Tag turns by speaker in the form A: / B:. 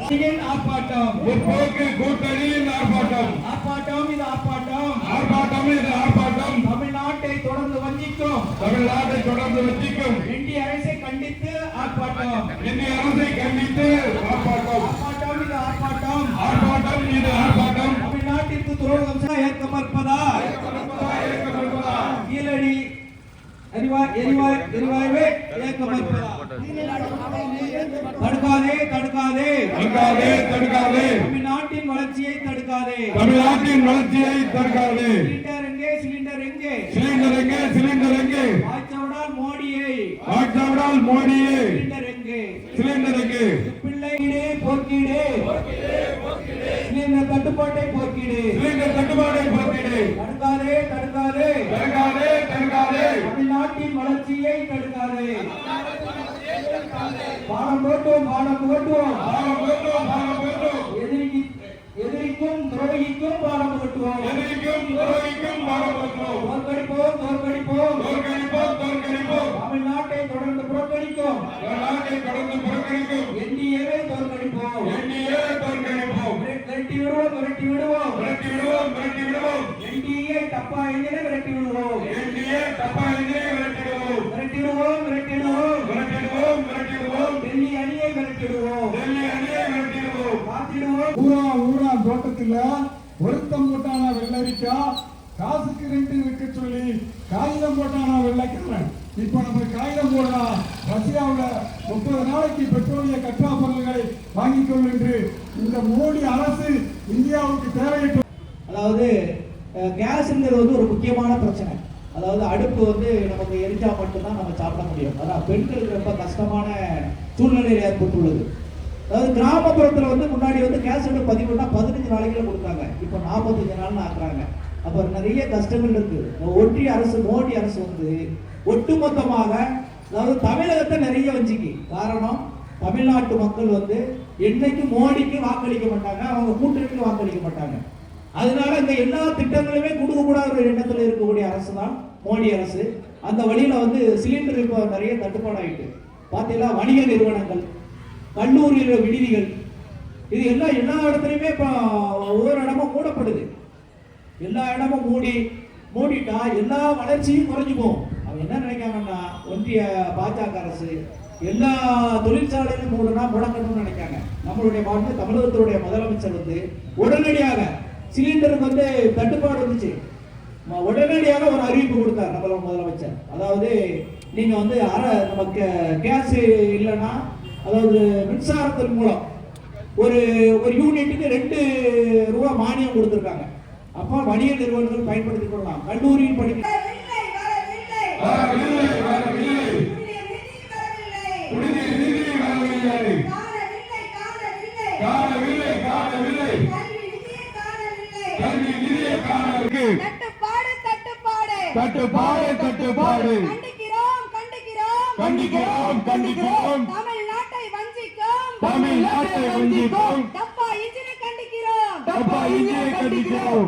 A: ஆர்ப்பாட்டம்
B: முற்போக்கு கூட்டணியின் ஆர்ப்பாட்டம்
A: ஆர்ப்பாட்டம் இது ஆர்ப்பாட்டம்
B: ஆர்ப்பாட்டம் இது ஆர்ப்பாட்டம்
A: தமிழ்நாட்டை தொடர்ந்து வஞ்சிக்கும் இந்திய அரசை கண்டித்து ஆர்ப்பாட்டம்
B: இந்திய அரசை கண்டித்து ஆர்ப்பாட்டம்
A: ஆர்ப்பாட்டம் இது ஆர்ப்பாட்டம்
B: ஆர்ப்பாட்டம் இது ஆர்ப்பாட்டம்
A: தமிழ்நாட்டிற்கு துரோகம் ஏற்க மறுப்பதா கீழடி எரிவாயுவை ஏற்க மறுப்பதா தடுக்காதே தடுக்காதே
B: தடுக்காதே தடுக்காதே
A: தமிழ்நாட்டின் வளர்ச்சியை தடுக்காதே
B: தமிழ்நாட்டின் வளர்ச்சியை தடுக்காதே
A: சிலிண்டர் எங்கே
B: சிலிண்டர் எங்கே சிலிண்டர் எங்கே
A: வாய்ச்சவடால் மோடியை சிலிண்டர் எங்கே
B: சிலிண்டர் எங்கே
A: பிள்ளைகளே போர்க்கீடு சிலிண்டர் தட்டுப்பாட்டை போர்க்கீடு தடுக்காதே தடுக்காதே
B: தடுக்காதே தடுக்காதே
A: தமிழ்நாட்டின் வளர்ச்சியை தடுக்காதே பாடம் போட்டோம் எதிரிக்கும் துரோகிக்கும் பாடம் போட்டுவோம் தோற்கடிப்போம் தமிழ்நாட்டை தொடர்ந்து புறக்கணிக்கும் என்டிஏவை தோற்கடிப்போம் விரட்டி விடுவோம் என்டிஏ டப்பா என்ஜினை விரட்டி விடுவோம் டெல்லி அணியை விரட்டிடுவோம்
C: ஊரா தோட்டத்துல ஒருத்தம் போட்டானா வெள்ளரிக்கா காசுக்கு 2 வைக்க சொல்லி காகிதம் போட்டானா வெள்ளைக்காரன். இப்ப நம்ம காகிதம் போடலாம். ரஷ்யாவுல 30 நாளைக்கு பெட்ரோலிய கச்சா பொருட்களை வாங்கிக் கொள் என்று இந்த மோடி அரசு இந்தியாவுக்கு தேவையற்ற.
A: அதாவது கேஸ்ங்கிறது வந்து ஒரு முக்கியமான பிரச்சனை. அதாவது அடுப்பு வந்து நமக்கு எரிஞ்சா மட்டும்தான் நம்ம சாப்பிட முடியும். அதான் பெண்களுக்கு ரொம்ப கஷ்டமான சூழ்நிலையில் ஏற்பட்டுள்ளது. அதாவது கிராமப்புறத்தில் வந்து முன்னாடி வந்து கேஸ் அடுப்பு பதிவுனா 15 நாளைக்குள்ள கொடுத்தாங்க. இப்போ 45 நாள்னு ஆக்குறாங்க. அப்போ நிறைய கஷ்டங்கள் இருக்கு. ஒன்றிய அரசு மோடி அரசு வந்து ஒட்டுமொத்தமாக அதாவது தமிழகத்தை நிறைய வஞ்சிக்கு காரணம் தமிழ்நாட்டு மக்கள் வந்து என்னைக்கு மோடிக்கு வாக்களிக்க மாட்டாங்க, அவங்க கூட்டணிக்கு வாக்களிக்க மாட்டாங்க. அதனால இந்த எல்லா திட்டங்களுமே கொடுக்க கூடாத ஒரு எண்ணத்தில் இருக்கக்கூடிய அரசு தான் மோடி அரசு. அந்த வழியில வந்து சிலிண்டர் இப்போ நிறைய தட்டுப்பாடு ஆயிட்டு பார்த்தீங்களா. வணிக நிறுவனங்கள், கல்லூரியில் விடுதிகள், இது எல்லா இடத்துலையுமே இப்போ ஒவ்வொரு இடமும் மூடப்படுது. எல்லா இடமும் மூடிட்டா எல்லா வளர்ச்சியும் குறைஞ்சுக்கும். அவங்க என்ன நினைக்காங்கன்னா ஒன்றிய பாஜக அரசு எல்லா தொழிற்சாலையிலும் முடக்கணும்னு நினைக்காங்க. நம்மளுடைய தமிழகத்தினுடைய முதலமைச்சர் வந்து உடனடியாக சிலிண்டருக்கு வந்து தட்டுப்பாடு வந்துச்சு, உடனடியாக ஒரு அறிவிப்பு கொடுத்தார் நம்மளோட முதலமைச்சர். அதாவது நீங்க வந்து நமக்கு கேஸ் இல்லைன்னா அதாவது மின்சாரத்தின் மூலம் ஒரு யூனிட்டுக்கு 2 ரூபா மானியம் கொடுத்துருக்காங்க. அப்போ வணிக நிறுவனங்கள் பயன்படுத்திக் கொள்ளலாம். கல்லூரியில் படிக்க
B: தட்டுப்பாடு கண்டிக்கிறோம்
D: தமிழ்நாட்டை வஞ்சிக்கும்
B: டப்பா இன்ஜினை கண்டிக்கிறோம்